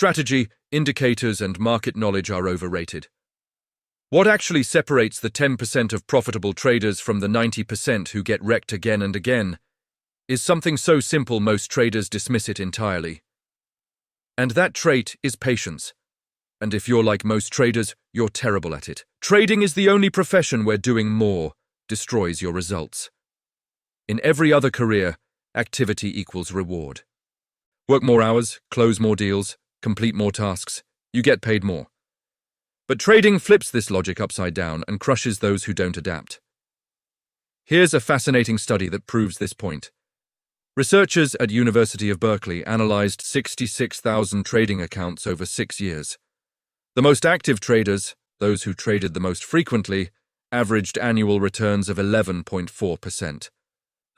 Strategy, indicators, and market knowledge are overrated. What actually separates the 10% of profitable traders from the 90% who get wrecked again and again is something so simple most traders dismiss it entirely. And that trait is patience. And if you're like most traders, you're terrible at it. Trading is the only profession where doing more destroys your results. In every other career, activity equals reward. Work more hours, close more deals, complete more tasks, you get paid more. But trading flips this logic upside down and crushes those who don't adapt. Here's a fascinating study that proves this point. Researchers at University of Berkeley analyzed 66,000 trading accounts over 6 years. The most active traders, those who traded the most frequently, averaged annual returns of 11.4%.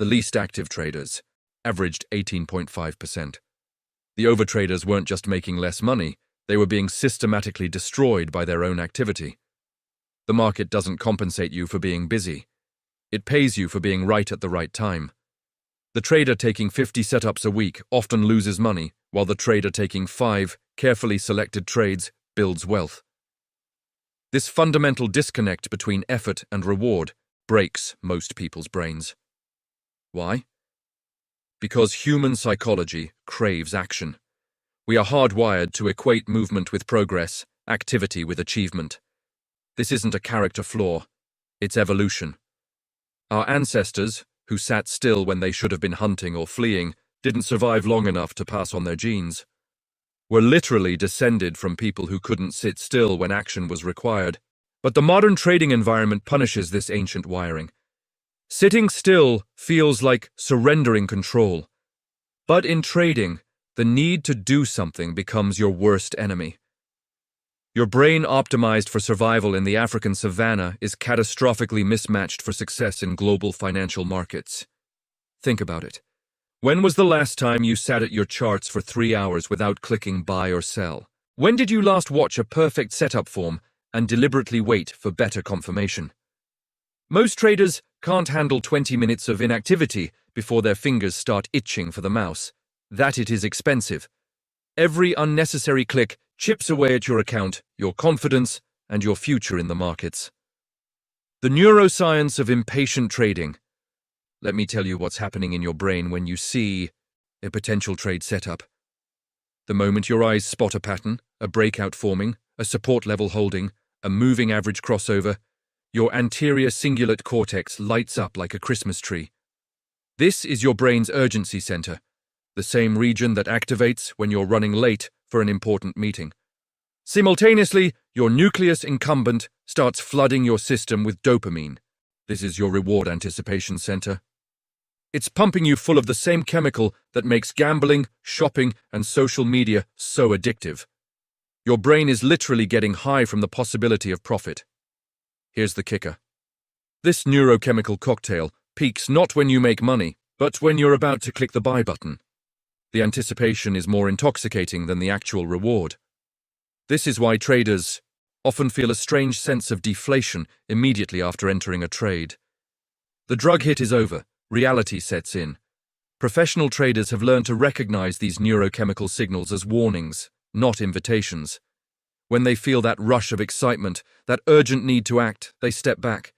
The least active traders averaged 18.5%. The overtraders weren't just making less money, they were being systematically destroyed by their own activity. The market doesn't compensate you for being busy. It pays you for being right at the right time. The trader taking 50 setups a week often loses money, while the trader taking 5 carefully selected trades builds wealth. This fundamental disconnect between effort and reward breaks most people's brains. Why? Because human psychology craves action. We are hardwired to equate movement with progress, activity with achievement. This isn't a character flaw, it's evolution. Our ancestors, who sat still when they should have been hunting or fleeing, didn't survive long enough to pass on their genes. We're literally descended from people who couldn't sit still when action was required. But the modern trading environment punishes this ancient wiring. Sitting still feels like surrendering control. But in trading, the need to do something becomes your worst enemy. Your brain optimized for survival in the African savanna is catastrophically mismatched for success in global financial markets. Think about it. When was the last time you sat at your charts for 3 hours without clicking buy or sell? When did you last watch a perfect setup form and deliberately wait for better confirmation? Most traders can't handle 20 minutes of inactivity before their fingers start itching for the mouse. That it is expensive. Every unnecessary click chips away at your account, your confidence, and your future in the markets. The neuroscience of impatient trading. Let me tell you what's happening in your brain when you see a potential trade setup. The moment your eyes spot a pattern, a breakout forming, a support level holding, a moving average crossover, your anterior cingulate cortex lights up like a Christmas tree. This is your brain's urgency center, the same region that activates when you're running late for an important meeting. Simultaneously, your nucleus incumbent starts flooding your system with dopamine. This is your reward anticipation center. It's pumping you full of the same chemical that makes gambling, shopping, and social media so addictive. Your brain is literally getting high from the possibility of profit. Here's the kicker. This neurochemical cocktail peaks not when you make money, but when you're about to click the buy button. The anticipation is more intoxicating than the actual reward. This is why traders often feel a strange sense of deflation immediately after entering a trade. The drug hit is over, reality sets in. Professional traders have learned to recognize these neurochemical signals as warnings, not invitations. When they feel that rush of excitement, that urgent need to act, they step back.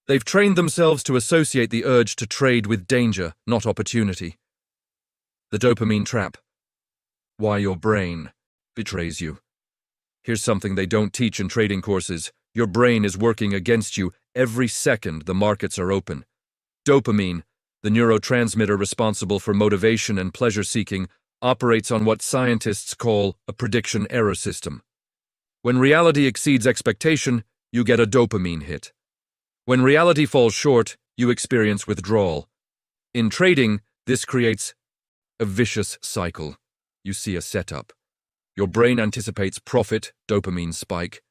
They've trained themselves to associate the urge to trade with danger, not opportunity. The dopamine trap. Why your brain betrays you. Here's something they don't teach in trading courses. Your brain is working against you every second the markets are open. Dopamine, the neurotransmitter responsible for motivation and pleasure-seeking, operates on what scientists call a prediction error system. When reality exceeds expectation, you get a dopamine hit. When reality falls short, you experience withdrawal. In trading, this creates a vicious cycle. You see a setup. Your brain anticipates profit, dopamine spike.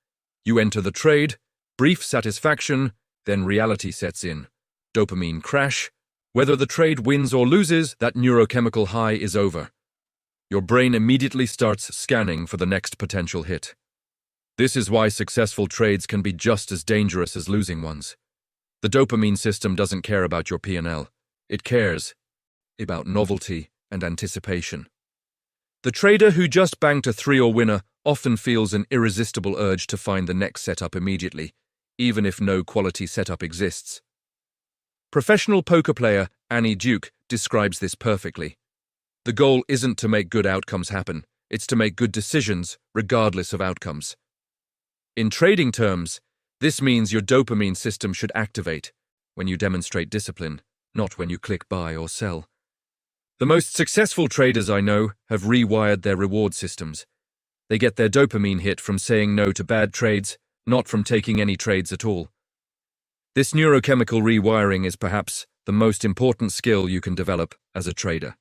You enter the trade, brief satisfaction, then reality sets in. Dopamine crash. Whether the trade wins or loses, that neurochemical high is over. Your brain immediately starts scanning for the next potential hit. This is why successful trades can be just as dangerous as losing ones. The dopamine system doesn't care about your P&L. It cares about novelty and anticipation. The trader who just banked a 3-or winner often feels an irresistible urge to find the next setup immediately, even if no quality setup exists. Professional poker player Annie Duke describes this perfectly. The goal isn't to make good outcomes happen, it's to make good decisions regardless of outcomes. In trading terms, this means your dopamine system should activate when you demonstrate discipline, not when you click buy or sell. The most successful traders I know have rewired their reward systems. They get their dopamine hit from saying no to bad trades, not from taking any trades at all. This neurochemical rewiring is perhaps the most important skill you can develop as a trader.